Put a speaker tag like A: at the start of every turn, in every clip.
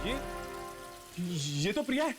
A: ये ये तो प्रिया है।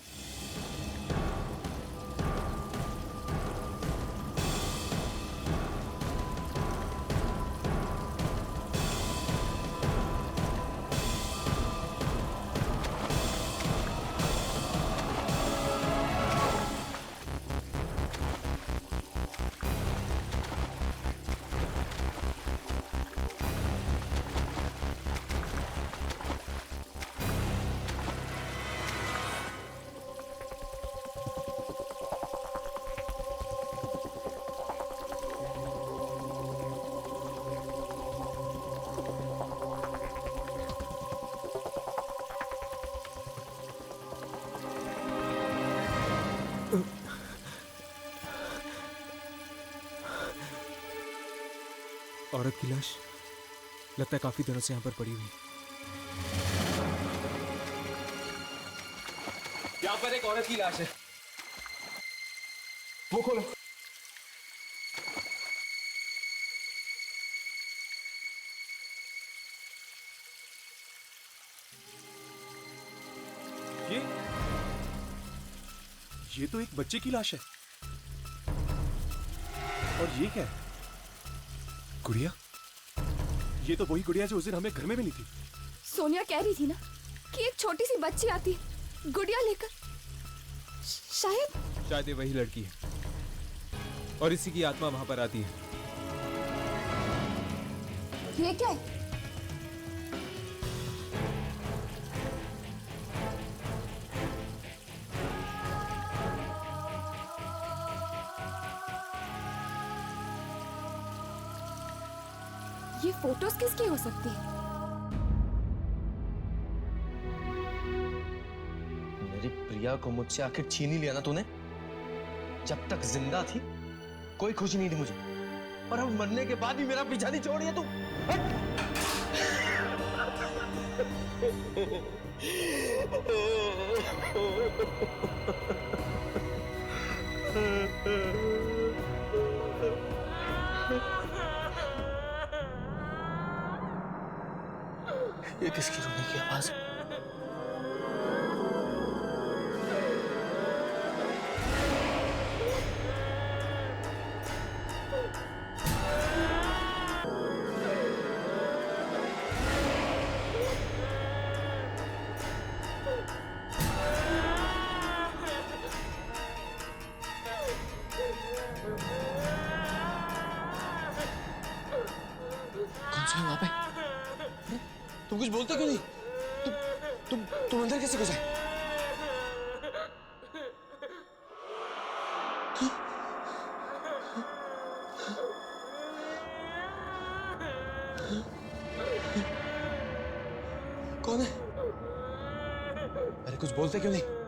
B: औरत की लाश लगता है काफी दिनों से यहां पर पड़ी हुई।
A: यहां पर एक औरत की लाश है। वो खोलो। ये तो एक बच्चे की लाश है। और ये क्या है? गुड़िया? ये तो वही गुड़िया जो उस दिन हमें घर में मिली थी।
C: सोनिया कह रही थी ना कि एक छोटी सी बच्ची आती है गुड़िया लेकर। शायद
B: ये वही लड़की है और इसी की आत्मा वहां पर आती है।
C: ये क्या है? ये फोटोज किसकी हो सकती है?
D: मेरी प्रिया को मुझसे आखिर छीन ही लिया ना तूने। जब तक जिंदा थी कोई खुशी नहीं थी मुझे, और अब मरने के बाद भी मेरा पीछा नहीं छोड़ रही है तू। ये किसकी रोने की आवाज है? कौन सा है वहां पे? तुम कुछ बोलते क्यों नहीं? तुम अंदर कैसे घुसे? कौन है? अरे कुछ बोलते क्यों नहीं?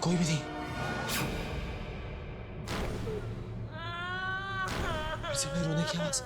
D: कोई भी नहीं। फिर से मेरे रोने की आवाज।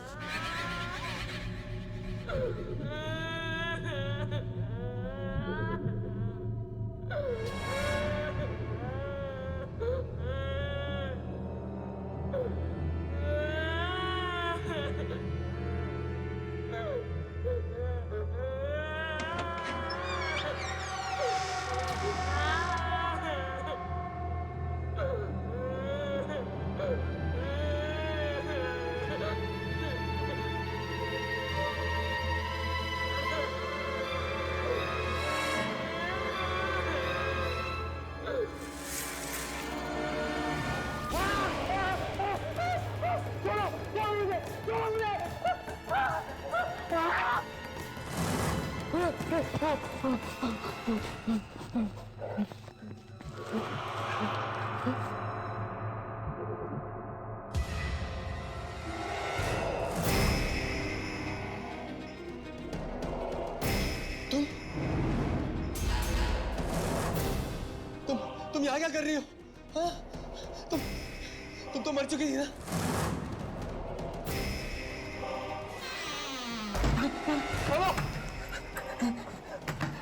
D: तुम यहाँ क्या कर रही हो? हाँ? तुम तो मर चुकी थी ना?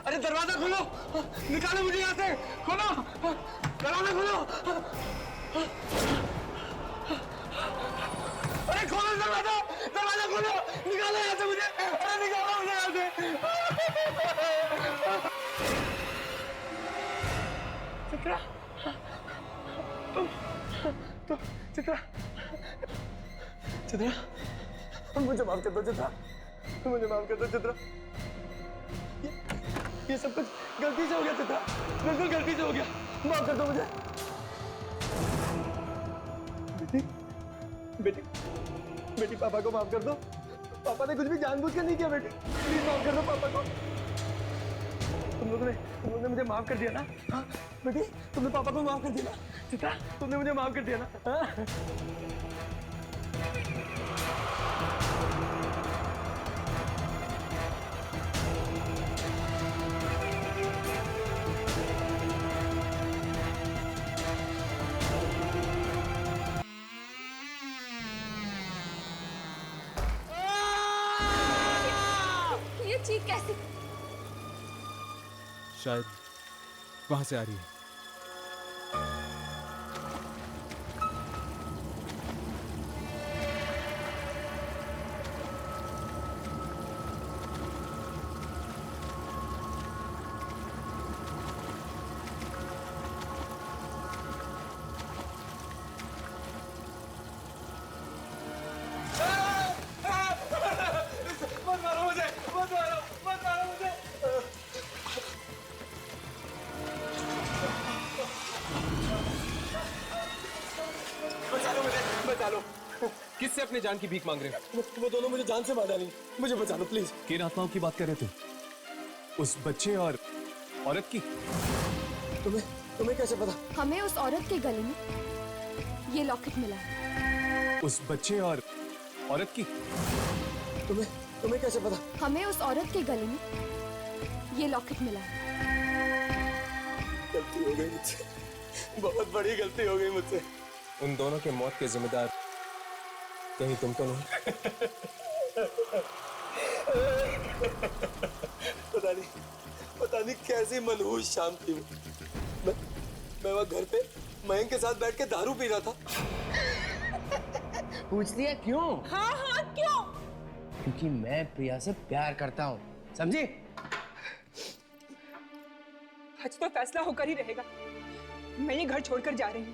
D: अरे दरवाजा दरवाजा खोलो, निकालो मुझे यहाँ से, खोलो, दरवाजा खोलो। अरे खोलो दरवाजा, दरवाजा खोलो, निकालो यहाँ से मुझे, अरे निकालो मुझे यहाँ से। चित्रा, चित्रा, चित्रा, मुझे माफ कर दो चित्रा, मुझे माफ कर दो चित्रा। ये सब कुछ गलती से हो गया चित्रा, बिल्कुल गलती से हो गया, माफ कर दो मुझे। बेटी, बेटी, बेटी पापा को माफ कर दो, पापा ने कुछ भी जानबूझकर नहीं किया बेटी, प्लीज माफ कर दो पापा को। तुम लोगों ने मुझे माफ कर दिया ना? हाँ बेटी, तुमने पापा को माफ कर दिया ना? चित्रा, तुमने मुझे माफ कर दिया ना? हाँ?
C: ये चीख कैसे?
B: शायद वहां से आ रही है।
D: मत मारो मुझे, मत मारो, मत मारो मुझे। बचा लो मुझे, बचा लो।
B: किससे अपने जान की भीख मांग रहे हो?
D: वो दोनों मुझे जान से मार डालेंगे, मुझे बचा लो प्लीज।
A: किन आत्माओं की बात कर रहे थे? उस बच्चे और औरत की?
D: तुम्हें कैसे पता?
C: हमें उस औरत के गले में ये लॉकेट मिला है।
A: उस बच्चे और औरत की?
D: तुम्हें कैसे पता?
C: हमें उस औरत के गले में ये लॉकेट मिला है।
D: गलती हो गई मुझसे, बहुत बड़ी गलती हो गई मुझसे।
B: उन दोनों के मौत के जिम्मेदार कहीं तुम तो नहीं?
D: पता नहीं कैसी मनहूस शाम थी वो। मैं वहाँ घर पे मयंक के साथ बैठ के दारू पी रहा था।
E: पूछती है क्यों?
F: हाँ हाँ क्यों?
E: क्योंकि मैं प्रिया से प्यार करता हूँ, समझी?
F: आज तो फैसला होकर ही रहेगा। मैं ये घर छोड़कर जा रही हूँ,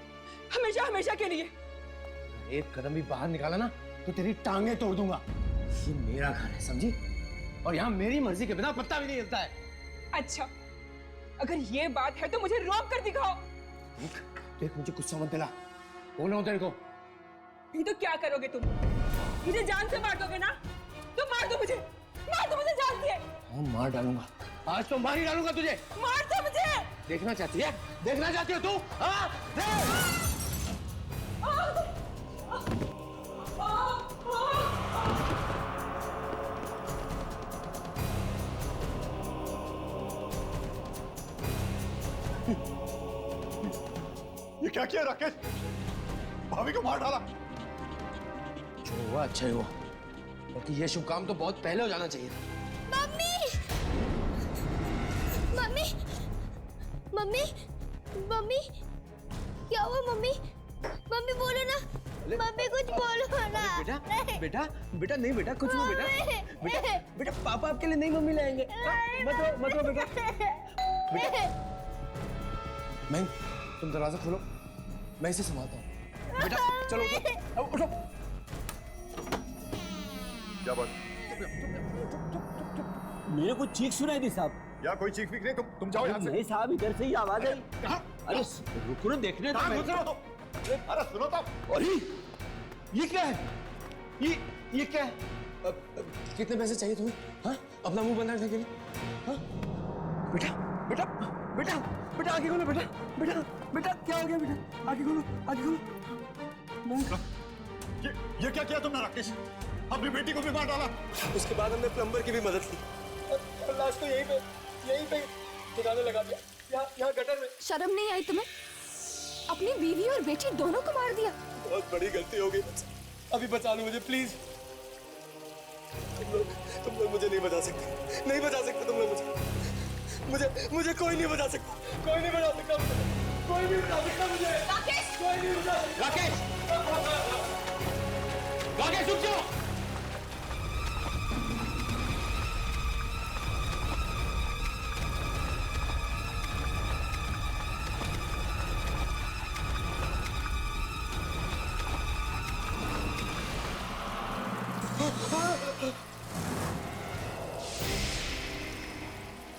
F: हमेशा हमेशा के लिए।
E: एक कदम भी बाहर निकाला ना तो तेरी टांगे तोड़ दूंगा। ये मेरा घर है, समझी? और यहाँ मेरी मर्जी के बिना पत्ता भी नहीं हिलता है।
F: अच्छा, अगर ये बात है तो मुझे रोक कर दिखाओ।
E: देख मुझे गुस्सा मत दिला, बोल रहा हूँ तेरे को।
F: नहीं तो क्या करोगे तुम? मुझे जान से मार दोगे ना? तो मार दो मुझे जान से।
E: हाँ मार डालूंगा, आज तो मार ही डालूंगा तुझे।
F: मार दो मुझे।
E: देखना चाहती है? देखना चाहती हो तू? हाँ देख।
A: ये क्या किया राकेश? भाभी को मार डाला।
E: जो हुआ अच्छा ही हुआ, क्योंकि ये शुभ काम तो बहुत पहले हो जाना चाहिए था।
C: मम्मी, मम्मी, मम्मी, मम्मी, क्या हुआ मम्मी? मम्मी बोलो ना, मम्मी कुछ बोलो ना।
E: बेटा बेटा बेटा नहीं बेटा, कुछ नहीं बेटा। बेटा बेटा पापा आपके लिए नहीं मम्मी लाएंगे। मत रो बेटा। मैं, तुम दरवाजा खोलो, मैं इसे संभालता हूँ। बेटा चलो उठो, उठो।
A: क्या बात?
G: मेरे को चीख सुनाई दी साहब।
A: या कोई चीख फीक नहीं, तुम जाओ यहाँ से।
G: नहीं साहब, इधर से ही आवाज आई।
A: कहाँ?
G: अरे रुको देखने
A: कहाँ
G: तो
A: घुस रहे हो? अरे सुनो तो।
E: अरे ये क्या है? ये क्या है? कितने पैसे चाहिए तुम्हें? हाँ अपना मुंह बंद रखने के लिए? हाँ बेटा बेटा बेटा बेटा आगे खोलो बेटा। बेटा बेटा क्या हो गया बेटा? आगे खोलो, आगे खोलो।
A: ये क्या किया तुमने राकेश? अपनी बेटी को भी मार डाला।
D: उसके बाद हमने प्लम्बर की भी मदद की और लाश को यहीं पे गिराने लगा दिया, यहाँ गटर में।
C: शर्म नहीं आई तुम्हें? अपनी बीवी और बेटी दोनों को मार दिया।
D: बहुत बड़ी गलती हो गई मुझसे, अभी बचा लो मुझे प्लीज। तुम लोग मुझे नहीं बचा सकते, नहीं बचा सकते तुम लोग मुझे। मुझे कोई नहीं बता सकता, कोई नहीं बता सकता, कोई नहीं बता सकता मुझे।
F: राकेश,
D: कोई नहीं बता सकता।
E: राकेश, राकेश रुक जाओ।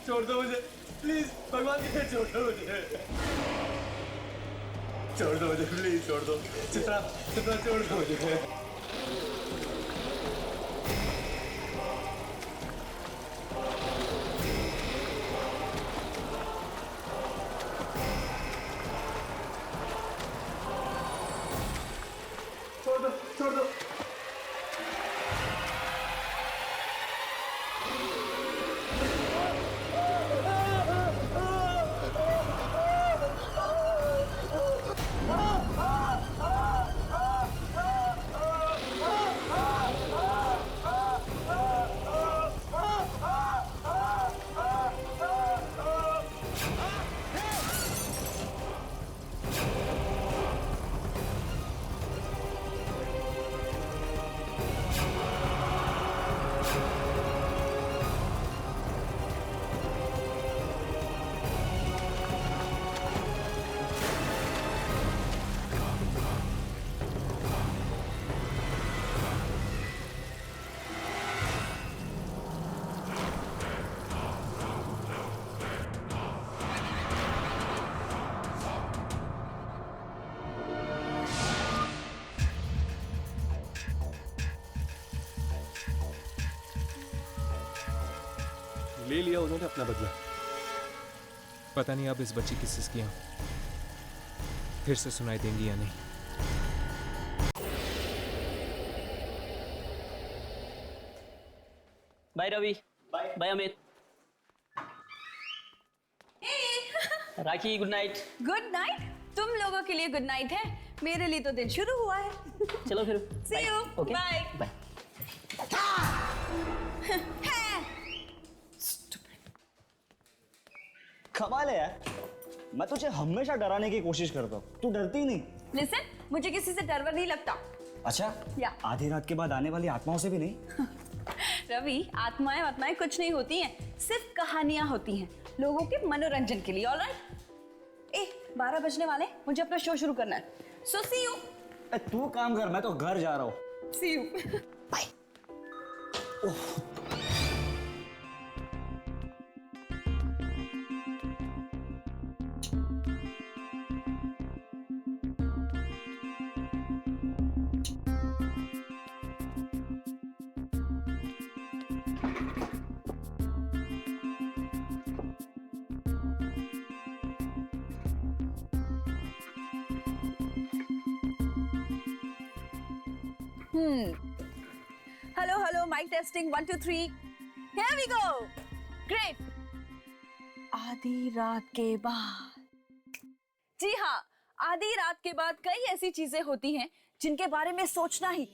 D: छोड़ दो मुझे, प्लीज भगवान के लिए छोड़ दो मुझे, छोड़ दो मुझे, प्लीज छोड़ दो, चित्रा चित्रा छोड़ दो मुझे। छोड़ दो, छोड़ दो।
A: ले लिया उन्होंने अपना बदला।
H: पता नहीं अब इस बच्ची की सिसकियां फिर से सुनाई देंगी या नहीं।
G: Bye Ravi, bye Amit. Rakhi good night.
F: Good night. तुम लोगों के लिए गुड नाइट है, मेरे लिए तो दिन शुरू हुआ है।
G: चलो फिर
F: See you.
G: Okay
F: Bye.
G: Bye.
I: कमाल है यार, मैं तुझे हमेशा डराने की कोशिश करता हूँ, तू डरती ही नहीं।
F: लिसन, मुझे किसी से डर वर नहीं लगता।
I: अच्छा
F: या।
I: आधी रात के बाद आने वाली आत्माओं से भी नहीं?
F: रवि, आत्माएं कुछ नहीं होती हैं, सिर्फ कहानियां होती हैं लोगों के मनोरंजन के लिए। ऑलराइट। 12 बजने वाले, मुझे अपना शो शुरू करना है। So see you.
I: तू काम कर, मैं तो घर जा रहा हूँ।
F: See you.
I: Bye.
F: Hello, mic testing 1 2 3. Here we go. Great. आधी रात के बाद। जी हाँ, आधी रात के बाद कई ऐसी चीजें होती हैं जिनके बारे में सोचना ही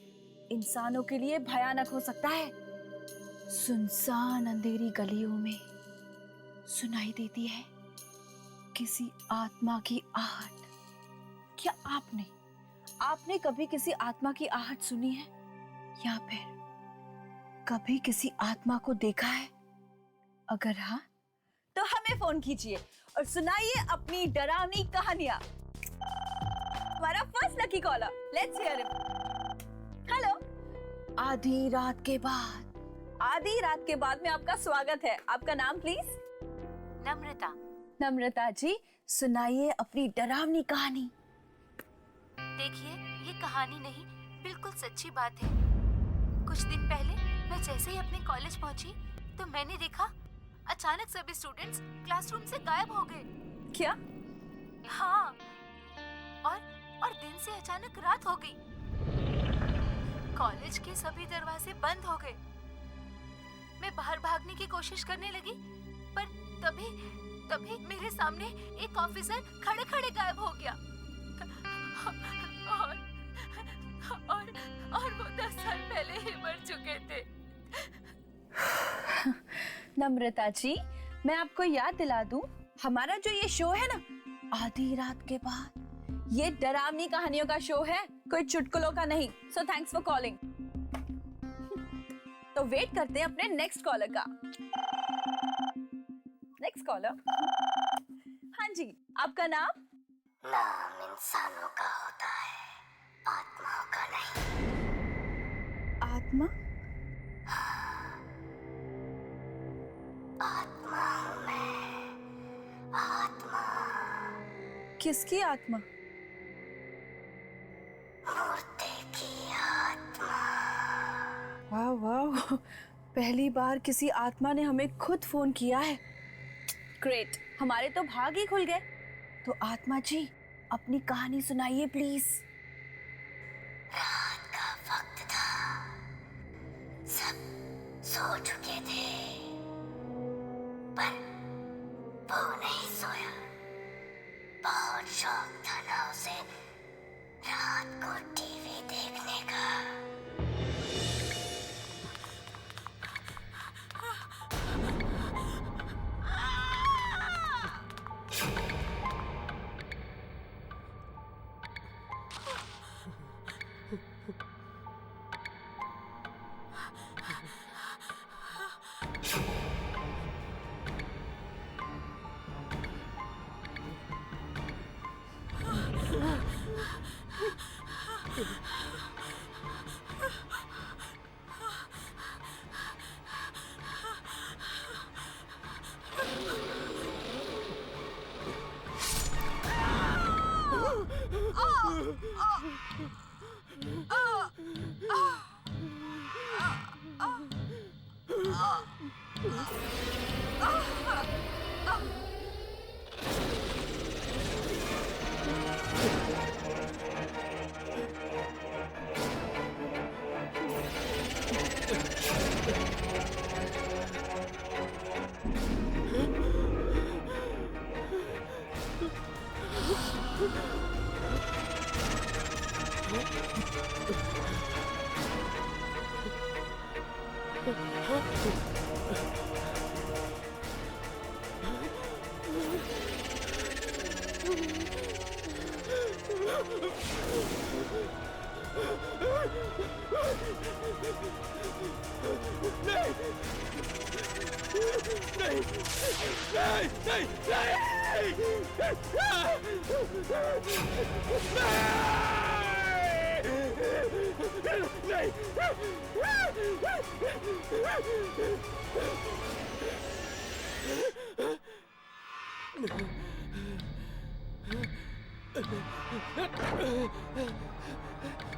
F: इंसानों के लिए भयानक हो सकता है। सुनसान अंधेरी गलियों में सुनाई देती है किसी आत्मा की आहट। क्या आपने कभी किसी आत्मा की आहट सुनी है, या फिर कभी किसी आत्मा को देखा है? अगर हाँ, तो हमें फोन कीजिए और सुनाइए अपनी डरावनी कहानियां। हमारा first lucky caller, let's hear him. Hello. आधी रात के बाद में आपका स्वागत है। आपका नाम प्लीज? नम्रता जी, सुनाइए अपनी डरावनी कहानी।
J: देखिए, ये कहानी नहीं, बिल्कुल सच्ची बात है। कुछ दिन पहले मैं जैसे ही अपने कॉलेज पहुंची तो मैंने देखा अचानक सभी स्टूडेंट्स क्लासरूम से गायब हो गए।
F: क्या?
J: हाँ, और दिन से अचानक रात हो गई। कॉलेज के सभी दरवाजे बंद हो गए। मैं बाहर भागने की कोशिश करने लगी, पर तभी मेरे सामने एक ऑफिसर खड़े खड़े गायब हो गया। और वो 10 साल पहले ही मर चुके थे।
F: नम्रता जी, मैं आपको याद दिला दूं, हमारा जो ये शो है ना, आधी रात के बाद, ये डरावनी कहानियों का शो है, कोई चुटकुलों का नहीं। So thanks for calling. तो वेट करते हैं अपने नेक्स्ट कॉलर का। Next collar. हाँ जी, आपका नाम?
K: नाम इंसानों का होता है, आत्माओं का नहीं।
F: आत्मा?
K: आत्मा हूँ मैं, आत्मा।
F: किसकी आत्मा?
K: मूर्ति की आत्मा।
F: वाह वाह, पहली बार किसी आत्मा ने हमें खुद फोन किया है। ग्रेट, हमारे तो भाग ही खुल गए। तो आत्मा जी, अपनी कहानी सुनाइए प्लीज।
K: रात का वक्त था, सब सो चुके थे, पर वो नहीं सोया। बहुत शौक था ना उसे रात को टीवी देखने का।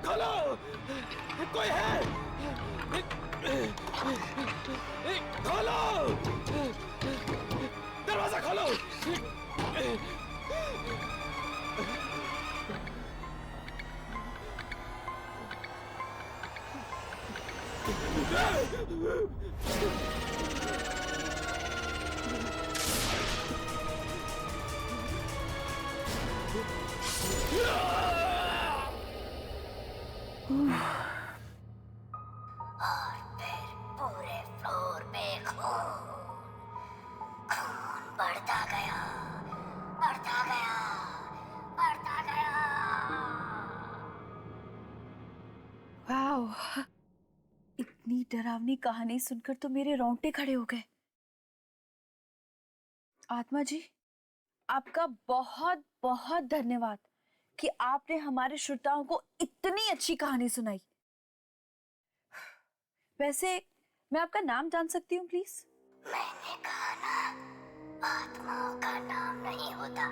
A: खोलो, कोई है? खोलो, दरवाजा खोलो।
K: और फिर पूरे फ्लोर पे खून बढ़ता गया, बढ़ता गया, बढ़ता गया।
F: वाओ, इतनी डरावनी कहानी सुनकर तो मेरे रोंगटे खड़े हो गए। आत्मा जी, आपका बहुत बहुत धन्यवाद कि आपने हमारे श्रोताओं को इतनी अच्छी कहानी सुनाई। वैसे मैं आपका नाम जान सकती हूँ प्लीज?
K: मैंने कहा ना, आत्माओं का नाम नहीं होता।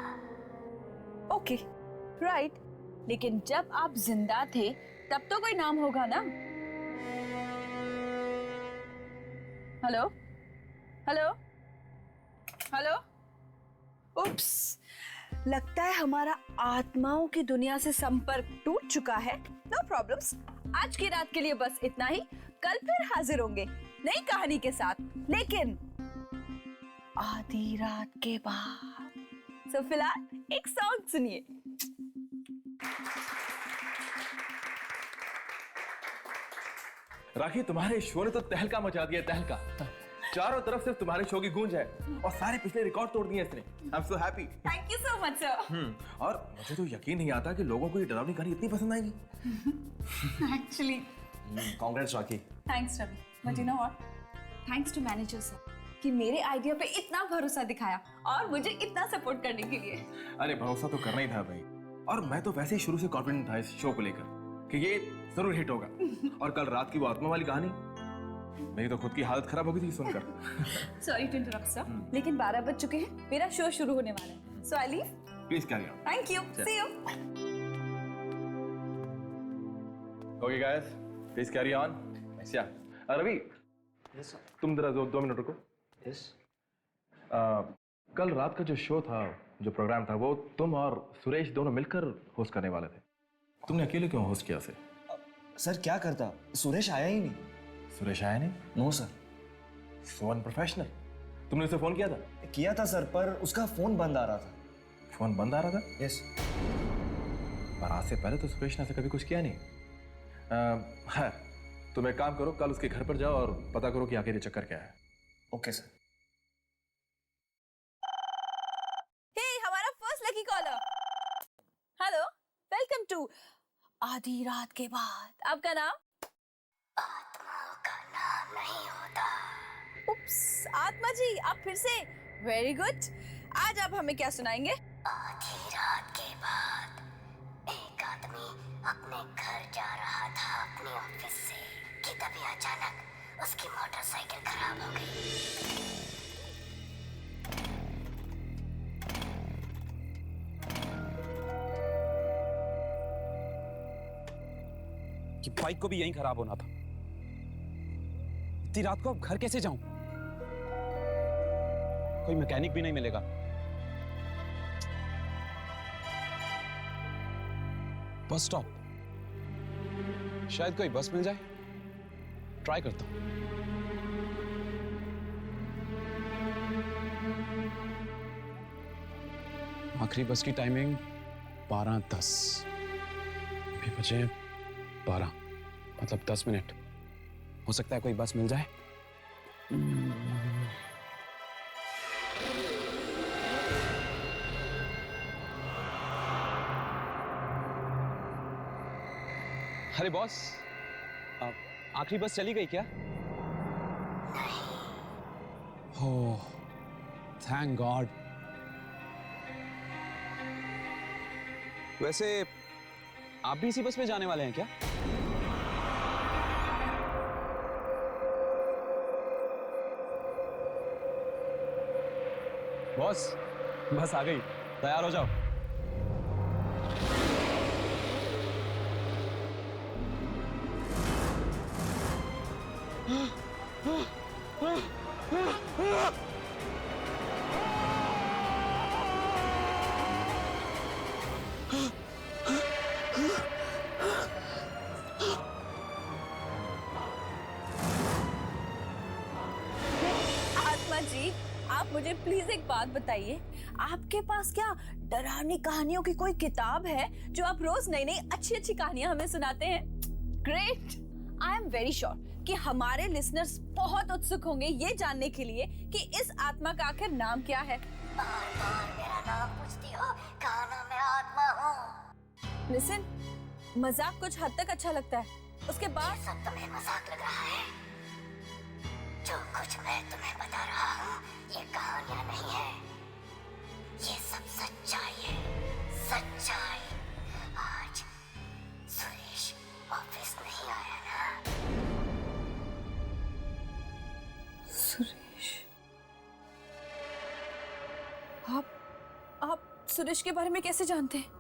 F: Okay, right. लेकिन जब आप जिंदा थे तब तो कोई नाम होगा ना? Hello hello hello. उप्स, लगता है हमारा आत्माओं की दुनिया से संपर्क टूट चुका है। नो प्रॉब्लम्स, आज की रात के लिए बस इतना ही। कल फिर हाजिर होंगे नई कहानी के साथ, लेकिन आधी रात के बाद। सो फिलहाल एक सॉन्ग सुनिए।
A: राखी, तुम्हारे शो ने तो तहलका मचा दिया, तहलका।
B: चारों तरफ सिर्फ तुम्हारे शो की गूंज है और सारे पिछले रिकॉर्ड तोड़ दिए इसने। I am so happy.
F: Thank you so much sir.
B: और मुझे तो यकीन नहीं आता कि लोगों को ये डरावनी कहानी इतनी पसंद आएगी।
F: Actually
B: congrats Rakhi.
F: Thanks Ravi, but you know what, thanks to manager sir कि मेरे आइडिया पे इतना भरोसा दिखाया और मुझे इतना सपोर्ट करने के लिए।
B: अरे भरोसा तो करना ही था भाई, और मैं तो वैसे ही शुरू से कॉन्फिडेंट था इस शो को लेकर कि ये जरूर हिट होगा। और कल रात की वो आत्मा वाली कहानी, मेरी तो खुद की हालत खराब हो गई थी सुनकर।
F: सॉरी टू इंटरप्ट सर, लेकिन 12 बज चुके हैं, मेरा शो शुरू होने वाला है, so I leave.
B: Please carry on.
F: Thank you, see you.
B: Okay guys, please carry on. अच्छा रवि, तुम जरा 2 मिनट रुको। कल रात का जो शो था, जो प्रोग्राम था, वो तुम और सुरेश दोनों मिलकर होस्ट करने वाले थे। तुमने अकेले क्यों होस्ट किया से?
I: सर क्या करता, सुरेश आया ही नहीं।
B: सुरेश आया नहीं?
I: No sir.
B: So unprofessional. तुमने उसे फोन किया था?
I: किया था सर, पर उसका फोन बंद आ रहा था।
B: फोन बंद आ रहा था?
I: यस।
B: पर आज से पहले तो सुरेश ने ऐसा कभी कुछ किया नहीं। है, तुम एक काम करो, कल उसके घर पर जाओ और पता करो कि आखिर ये चक्कर क्या है।
I: Okay sir.
F: हे, हमारा first lucky caller. Hello, welcome to आधी रात के बाद। आपका नाम?
K: आत्माओं का नाम नहीं होता।
F: उप्स, आत्मा जी, आप फिर से? Very good. आज आप हमें क्या सुनाएंगे?
K: आधी रात के बाद एक आदमी अपने घर जा रहा था अपने ऑफिस से कि तभी अचानक उसकी मोटरसाइकिल खराब हो गई।
E: कि बाइक को भी यहीं खराब होना था। इतनी रात को अब घर कैसे जाऊं? कोई मैकेनिक भी नहीं मिलेगा। बस स्टॉप, शायद कोई बस मिल जाए। ट्राई करता हूं। आखिरी बस की टाइमिंग 12:10। अभी बचे 12, मतलब 10 मिनट। हो सकता है कोई बस मिल जाए। अरे बॉस, आखिरी बस चली गई क्या? ओह, थैंक गॉड। वैसे आप भी इसी बस में जाने वाले हैं क्या? बॉस, बस आ गई, तैयार हो जाओ।
F: आत्मा जी, आप मुझे प्लीज एक बात बताइए, आपके पास क्या डरावनी कहानियों की कोई किताब है जो आप रोज नई नई अच्छी अच्छी कहानियां हमें सुनाते हैं? Great. I am very sure कि हमारे लिसनर्स बहुत उत्सुक होंगे ये जानने के लिए कि इस आत्मा का आखिर नाम क्या है।
K: बार-बार मेरा नाम पूछती हो, कहा ना मैं आत्मा हूँ।
F: लिसन, मजाक कुछ हद तक अच्छा लगता है, उसके बाद
K: ये सब तुम्हें मजाक लग रहा है? जो कुछ मैं तुम्हें बता रहा हूँ, ये कहानियां नहीं है, ये सब सच्चाई है, सच्चाई। आज सुरेश ऑफिस नहीं आया ना?
F: सुरेश, आप सुरेश के बारे में कैसे जानते हैं?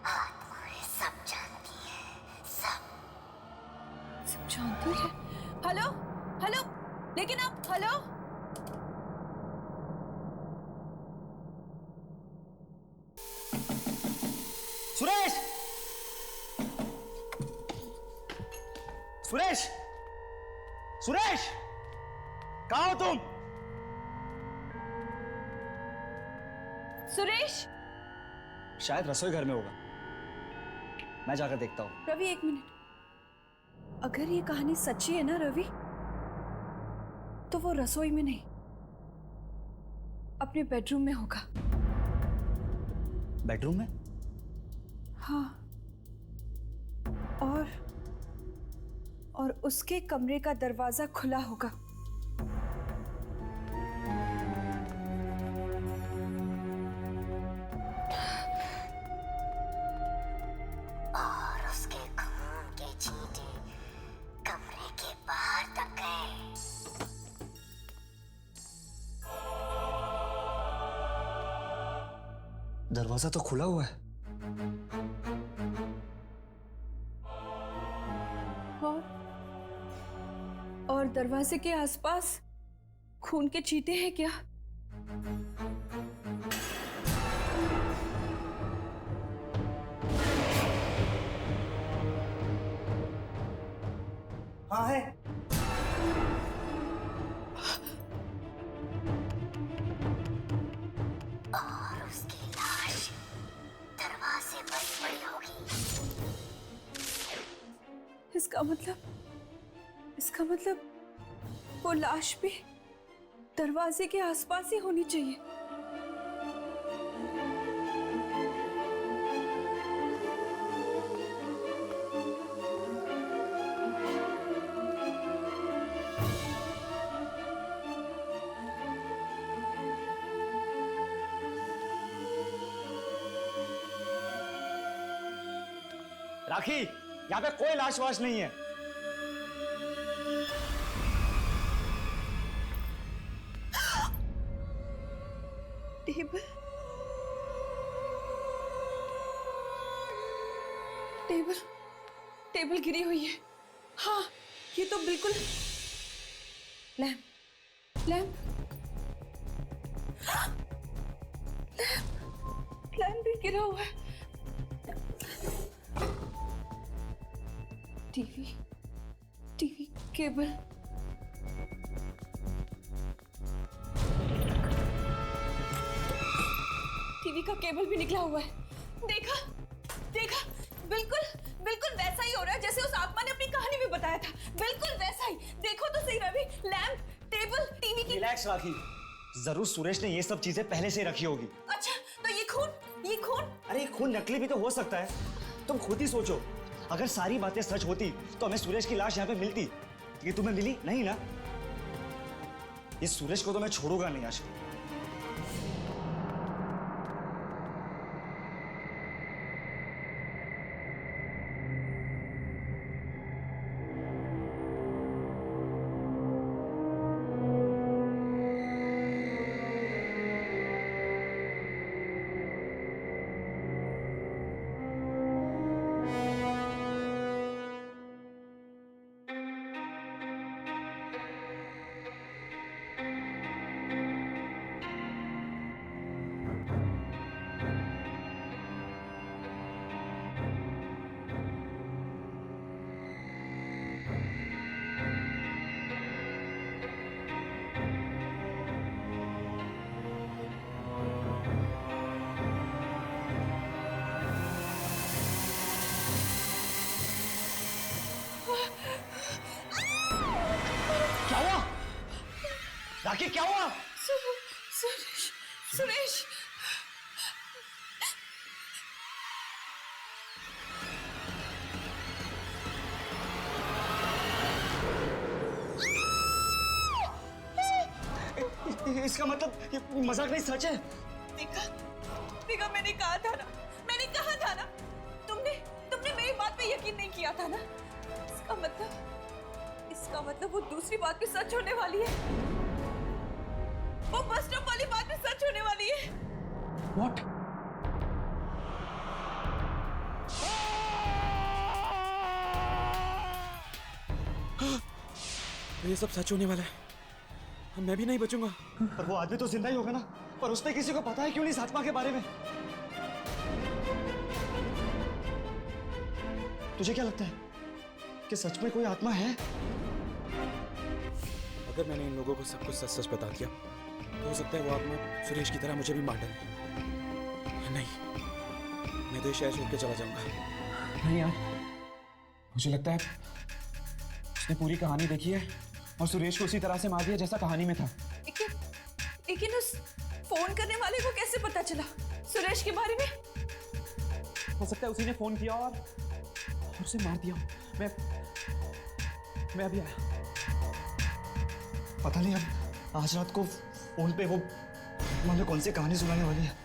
K: आत्माएं सब जानती हैं, सब।
F: सब जानती है? हेलो, हेलो, लेकिन आप हेलो?
I: सुरेश! सुरेश! सुरेश! कहाँ हो तुम?
F: सुरेश!
I: शायद रसोई घर में होगा। मैं जाकर देखता हूँ।
F: रवि, एक मिनट। अगर ये कहानी सच्ची है ना रवि, तो वो रसोई में नहीं, अपने बेडरूम में होगा।
I: बेडरूम में?
F: हाँ, और उसके कमरे का दरवाजा खुला होगा।
K: और उसके खून के छींटे कमरे के बाहर तक गए।
I: दरवाजा तो खुला हुआ है।
F: और दरवाजे के आसपास खून के छींटे हैं क्या?
I: हाँ है।
K: और उसकी लाश दरवाजे पर पड़ी होगी।
F: इसका मतलब वो लाश भी दरवाजे के आसपास ही होनी चाहिए।
I: राखी, यहाँ पे कोई लाश वाश नहीं है।
F: टेबल गिरी हुई है। हाँ, ये तो बिल्कुल लैंप भी गिरा हुआ है। टीवी केबल, टीवी का केबल भी निकला हुआ है। देखा, बिल्कुल वैसा ही हो रहा है जैसे उस आत्मा ने अपनी कहानी में बताया था। बिल्कुल वैसा ही। देखो तो सही रवि, लैंप, टेबल, टीवी की।
I: रिलैक्स राखी, जरूर सुरेश ने ये सब चीजें पहले से रखी होगी।
F: अच्छा, तो ये खून?
I: अरे खून नकली भी तो हो सकता है। तुम खुद ही सोचो, अगर सारी बातें सच होती तो हमें सुरेश की लाश यहाँ पे मिलती। ये तुम्हें मिली नहीं ना? इस सुरेश को तो मैं छोड़ूंगा नहीं आशिक। क्या हुआ? राखी क्या हुआ?
F: सुरेश।
I: इसका मतलब ये मजाक नहीं, सच है।
F: देखा, मैंने कहा था ना, तुमने मेरी बात पे यकीन नहीं किया था ना। इसका मतलब वो दूसरी बात भी सच होने वाली है। वो बस स्टॉप वाली बात भी सच होने वाली है।
H: What? ये सब सच होने वाला है। मैं भी नहीं बचूंगा।
I: पर वो आदमी तो जिंदा ही होगा ना। पर उस पे किसी को पता है क्यों नहीं इस आत्मा के बारे में? तुझे क्या लगता है कि सच में कोई आत्मा है?
H: अगर मैंने इन लोगों को सब कुछ सच बता दिया तो हो सकता है वो आत्मा सुरेश की तरह मुझे भी मार डाले। नहीं, मैं तो ये शहर छोड़ के चला जाऊंगा। नहीं यार, मुझे लगता है
E: उसने पूरी कहानी देखी है और सुरेश को उसी तरह से मार दिया जैसा कहानी में था।
F: लेकिन उस फोन करने वाले को कैसे पता चला सुरेश के बारे में?
E: हो सकता है उसी ने फोन किया और उसे मार दिया। मैं अभी आया। पता नहीं अब आज रात को फोन पे वो मुझे कौन सी कहानी सुनाने वाली है।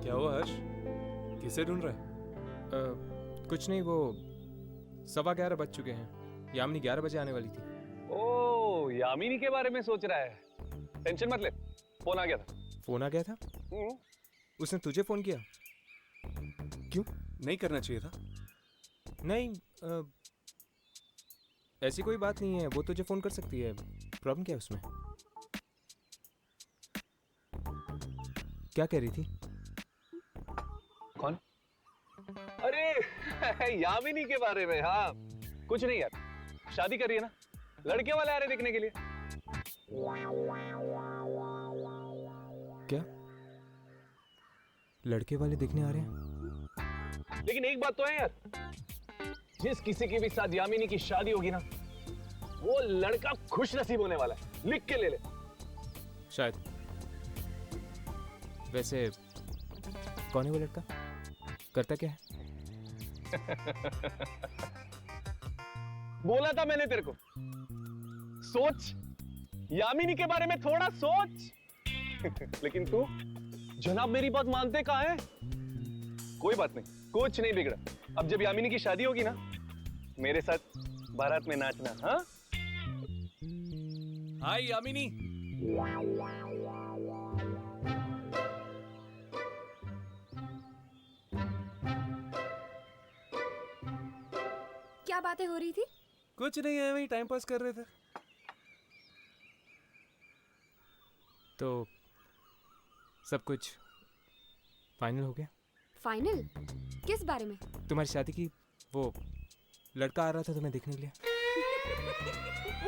A: क्या हुआ हर्ष? किसे ढूंढ रहा है?
L: कुछ नहीं, वो 11:15 बज चुके हैं। यामिनी 11 बजे आने वाली थी।
M: ओ, यामिनी के बारे में सोच रहा है। टेंशन मत ले, फोन आ गया था।
L: फोन आ गया था? उसने तुझे फोन किया? क्यों?
A: नहीं करना चाहिए था।
L: नहीं, ऐसी कोई बात नहीं है, वो तुझे फोन कर सकती है। प्रॉब्लम क्या है उसमें? क्या कह रही थी?
M: कौन? अरे यामिनी के बारे में। हाँ, कुछ नहीं यार, शादी कर रही है ना, लड़के वाले आ रहे देखने के लिए।
L: क्या लड़के वाले देखने आ रहे हैं?
M: लेकिन एक बात तो है यार, जिस किसी के भी साथ यामिनी की शादी होगी ना, वो लड़का खुश नसीब होने वाला है। लिख के ले ले।
L: शायद। वैसे कौन है वो लड़का? करता क्या है?
M: बोला था मैंने तेरे को, सोच, यामिनी के बारे में थोड़ा सोच। लेकिन तू जनाब मेरी बात मानते कहाँ है? कोई बात नहीं, कुछ नहीं बिगड़ा। अब जब यामिनी की शादी होगी ना, मेरे साथ बारात में नाचना। हाँ
A: हाय यामिनी।
N: क्या बातें हो रही थी?
A: कुछ नहीं है, वही टाइम पास कर रहे थे।
L: तो सब कुछ फाइनल हो गया?
N: फाइनल? किस बारे में?
L: तुम्हारी शादी की वो लड़का आ रहा था तुम्हें देखने के लिए।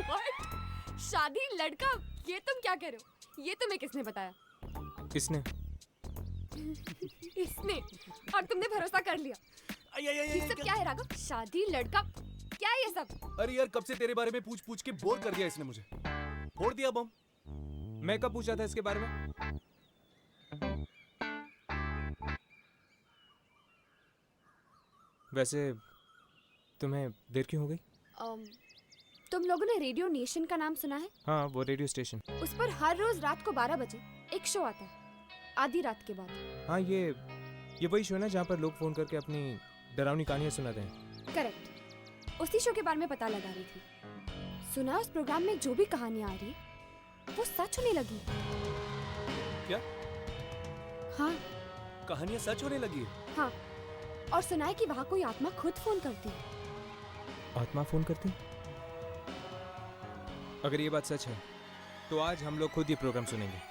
N: What? शादी लड़का? ये तुम क्या कह रहे हो? ये तुम्हें किसने बताया?
L: किसने?
N: इसने। और तुमने भरोसा कर लिया। ये सब क्या है राघव? शादी लड़का क्या है ये सब?
A: अरे यार, कब से तेरे बारे में पूछ पूछ के बोर कर दिया इसने मुझे। फोड़ दिया बम।
L: मैं कब पूछा था इसके बारे में? वैसे तुम्हें देर क्यों हो गई?
N: तुम लोगों ने रेडियो नेशन का नाम सुना है?
L: हाँ, वो रेडियो स्टेशन।
N: उस पर हर रोज रात को 12 बजे एक शो आता है, आधी रात के बाद।
L: हाँ, ये वही शो है ना जहाँ पर लोग फोन करके अपनी डरावनी कहानियां सुनाते हैं।
N: करेक्ट। उसी शो के बारे में पता लगा रही थी। सुना उस प्रोग्राम में जो भी कहानियां आ रही वो सच होने लगी।
A: क्या?
N: हाँ,
A: कहानियां सच होने लगी है?
N: हाँ, और सुना है कि वहाँ कोई आत्मा खुद फोन करती है।
L: आत्मा फोन करती? अगर ये बात सच है तो आज हम लोग खुद ये प्रोग्राम सुनेंगे।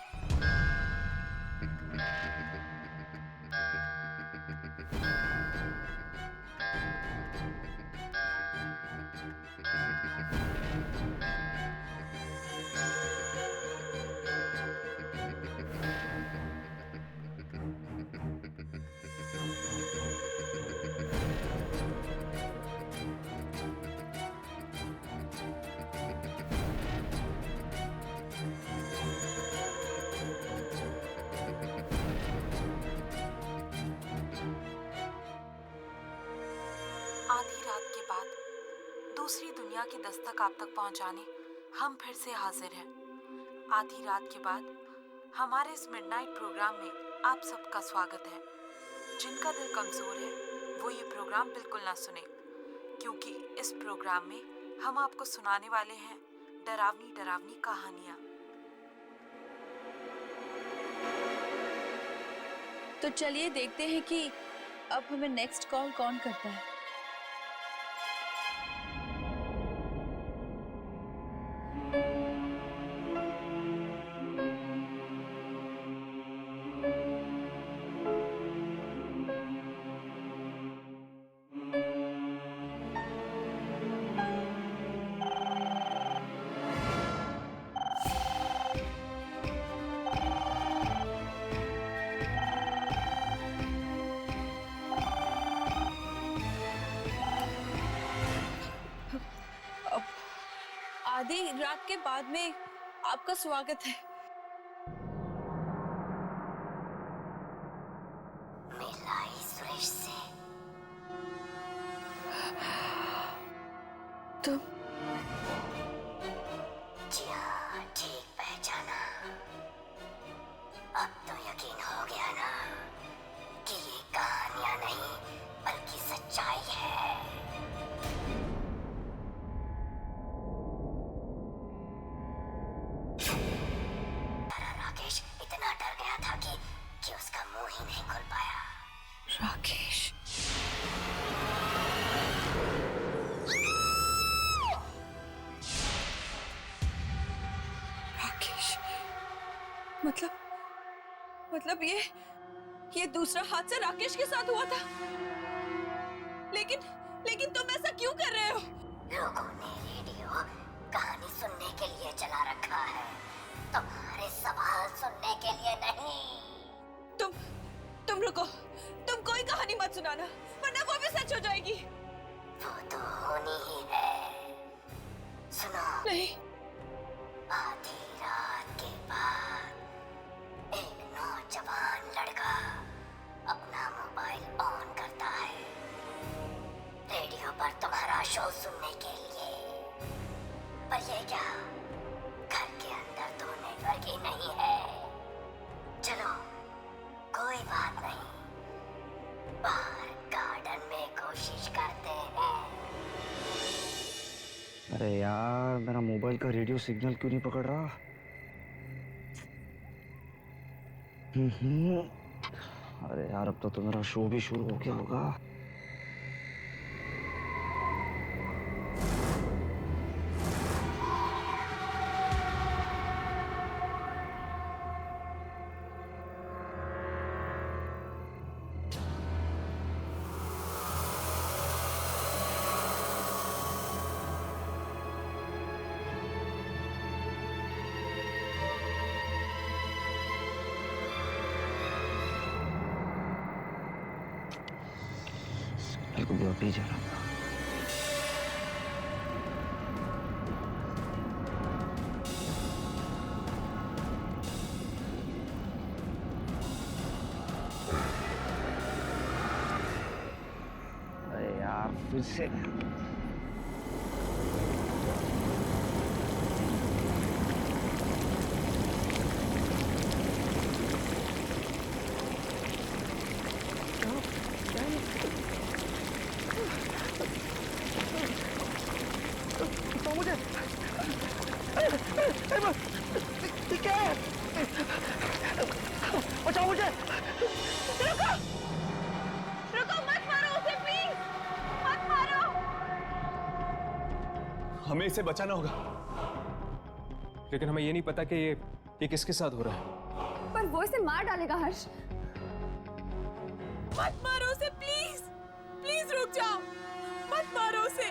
J: आधी रात के बाद दूसरी दुनिया की दस्तक आप तक पहुंचाने हम फिर से हाजिर हैं। आधी रात के बाद हमारे इस मिडनाइट प्रोग्राम में आप सबका स्वागत है। जिनका दिल कमजोर है वो ये प्रोग्राम बिल्कुल ना सुने, क्योंकि इस प्रोग्राम में हम आपको सुनाने वाले हैं डरावनी डरावनी कहानियाँ।
F: तो चलिए देखते हैं कि अब हमें नेक्स्ट कॉल कौन करता है। रात के बाद में आपका स्वागत है।
K: मिलाई सुरेश से।
F: तुम?
K: जी हाँ, ठीक पहचाना। अब तो यकीन हो गया ना कि ये कहानियां नहीं बल्कि सच्चाई है। राकेश इतना डर गया था कि उसका मुंह ही नहीं खुल पाया।
F: राकेश, राकेश, मतलब ये दूसरा हादसा राकेश के साथ हुआ था। लेकिन तुम ऐसा क्यों कर रहे हो?
K: लोगों ने रेडियो कहानी सुनने के लिए चला रखा है, तुम्हारे सवाल सुनने के लिए नहीं।
F: तुम रुको, तुम कोई कहानी मत सुनाना, वरना वो भी सच हो जाएगी।
K: वो तो होनी ही है। सुनो।
F: नहीं।
K: आधी रात के बाद एक नौजवान लड़का अपना मोबाइल ऑन करता है रेडियो पर तुम्हारा शो सुनने के लिए। पर ये क्या, घर के अंदर तो नेटवर्क ही नहीं है। चलो कोई बात नहीं, बाहर गार्डन में कोशिश करते हैं।
I: अरे यार, मेरा मोबाइल का रेडियो सिग्नल क्यों नहीं पकड़ रहा? अरे यार, अब तो मेरा शो भी शुरू हो गया होगा। अभी जाना। अरे यार, फिर से
K: बचाओ मुझे।
F: रुको, मत मारो उसे, प्लीज मत मारो।
M: हमें इसे बचाना होगा, लेकिन हमें ये नहीं पता कि ये किसके साथ हो रहा है।
N: पर वो इसे मार डालेगा हर्ष।
F: मत मारो उसे, प्लीज रुक जाओ, मत मारो उसे।